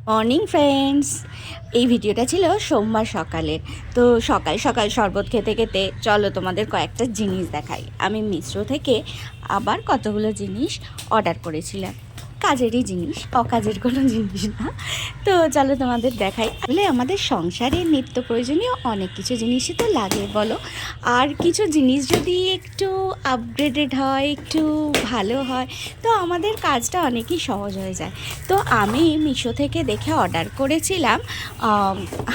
Morning friends. এই ভিডিওটা ছিল সোমবার সকালের। তো সকাল সকাল শরবত খেতে খেতে চলো তোমাদের কয়েকটা জিনিস দেখাই। আমি মিশো থেকে আবার কতগুলো জিনিস অর্ডার করেছিলাম, কাজেরই জিনিস, অকাজের কোনো জিনিস না। তো চলো তোমাদের দেখাই। আসলে আমাদের সংসারে নিত্য প্রয়োজনীয় অনেক কিছু জিনিসই তো লাগে বলো। আর কিছু জিনিস যদি একটু আপগ্রেডেড হয়, একটু ভালো হয়, তো আমাদের কাজটা অনেকই সহজ হয়ে যায়। তো আমি মিশো থেকে দেখে অর্ডার করেছিলাম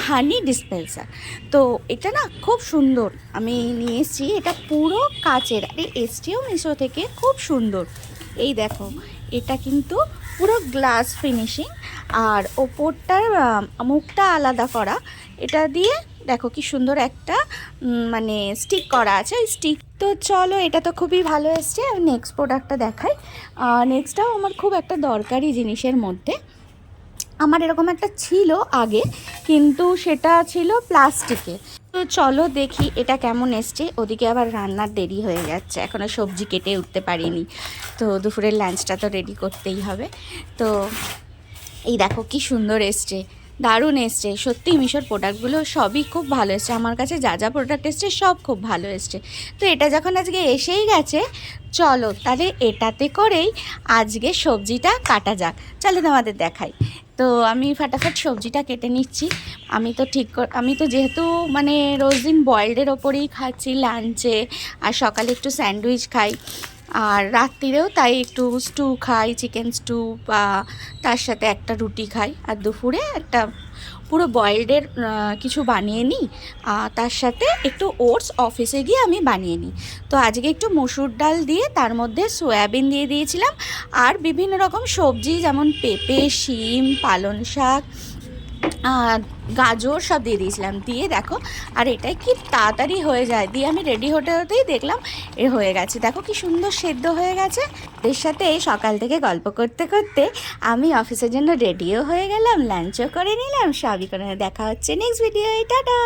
হানি ডিসপেন্সার। তো এটা না খুব সুন্দর, আমি নিয়ে এসেছি। এটা পুরো কাচের, আর এসটিও মিশো থেকে, খুব সুন্দর। এই দেখো, এটা কিন্তু পুরো গ্লাস ফিনিশিং, আর ওপরটার মুখটা আলাদা করা। এটা দিয়ে দেখো কি সুন্দর একটা মানে স্টিক করা আছে, ওই স্টিক। তো চলো, এটা তো খুবই ভালো এসছে। আমি নেক্সট প্রোডাক্টটা দেখাই। নেক্সটটাও আমার খুব একটা দরকারি জিনিসের মধ্যে। আমার এরকম একটা ছিল আগে, কিন্তু সেটা ছিল প্লাস্টিকের। তো চলো দেখি এটা কেমন এসছে। ওদিকে আবার রান্নার দেরি হয়ে যাচ্ছে, এখনও সবজি কেটে উঠতে পারিনি। তো দুপুরের লাঞ্চটা তো রেডি করতেই হবে। তো এই দেখো কি সুন্দর এসছে, দারুণ এসছে। সত্যি মিশোর প্রোডাক্টগুলো সবই খুব ভালো এসছে। আমার কাছে যা যা প্রোডাক্ট এসছে সব খুব ভালো এসছে। তো এটা যখন আজকে এসেই গেছে, চলো তাহলে এটাতে করেই আজকে সবজিটা কাটা যাক। চলো তোমাদের দেখাই। তো আমি ফাটাফাট সবজিটা কেটে নিচ্ছি। আমি তো যেহেতু মানে রোজ দিন বয়েলডের ওপরেই খাচ্ছি লাঞ্চে, আর সকালে একটু স্যান্ডউইচ খাই, আর রাত্রিরেও তাই একটু স্টু খাই, চিকেন স্টু, বা তার সাথে একটা রুটি খাই। আর দুপুরে একটা পুরো বয়েলডের কিছু বানিয়ে নিই, তার সাথে একটু ওটস অফিসে গিয়ে আমি বানিয়ে নিই। তো আজকে একটু মসুর ডাল দিয়ে তার মধ্যে সয়াবিন দিয়ে দিয়েছিলাম, আর বিভিন্ন রকম সবজি যেমন পেঁপে, শিম, পালং শাক, গাজর সব দিয়ে দিয়েছিলাম। দিয়ে দেখো, আর এটাই কি তাড়াতাড়ি হয়ে যায়। দিয়ে আমি রেডি হতে হতেই দেখলাম এ হয়ে গেছে। দেখো কি সুন্দর সেদ্ধ হয়ে গেছে। এর সাথে সকাল থেকে গল্প করতে করতে আমি অফিসের জন্য রেডিও হয়ে গেলাম, লাঞ্চও করে নিলাম, সবই করে। দেখা হচ্ছে নেক্সট ভিডিও। টাটা।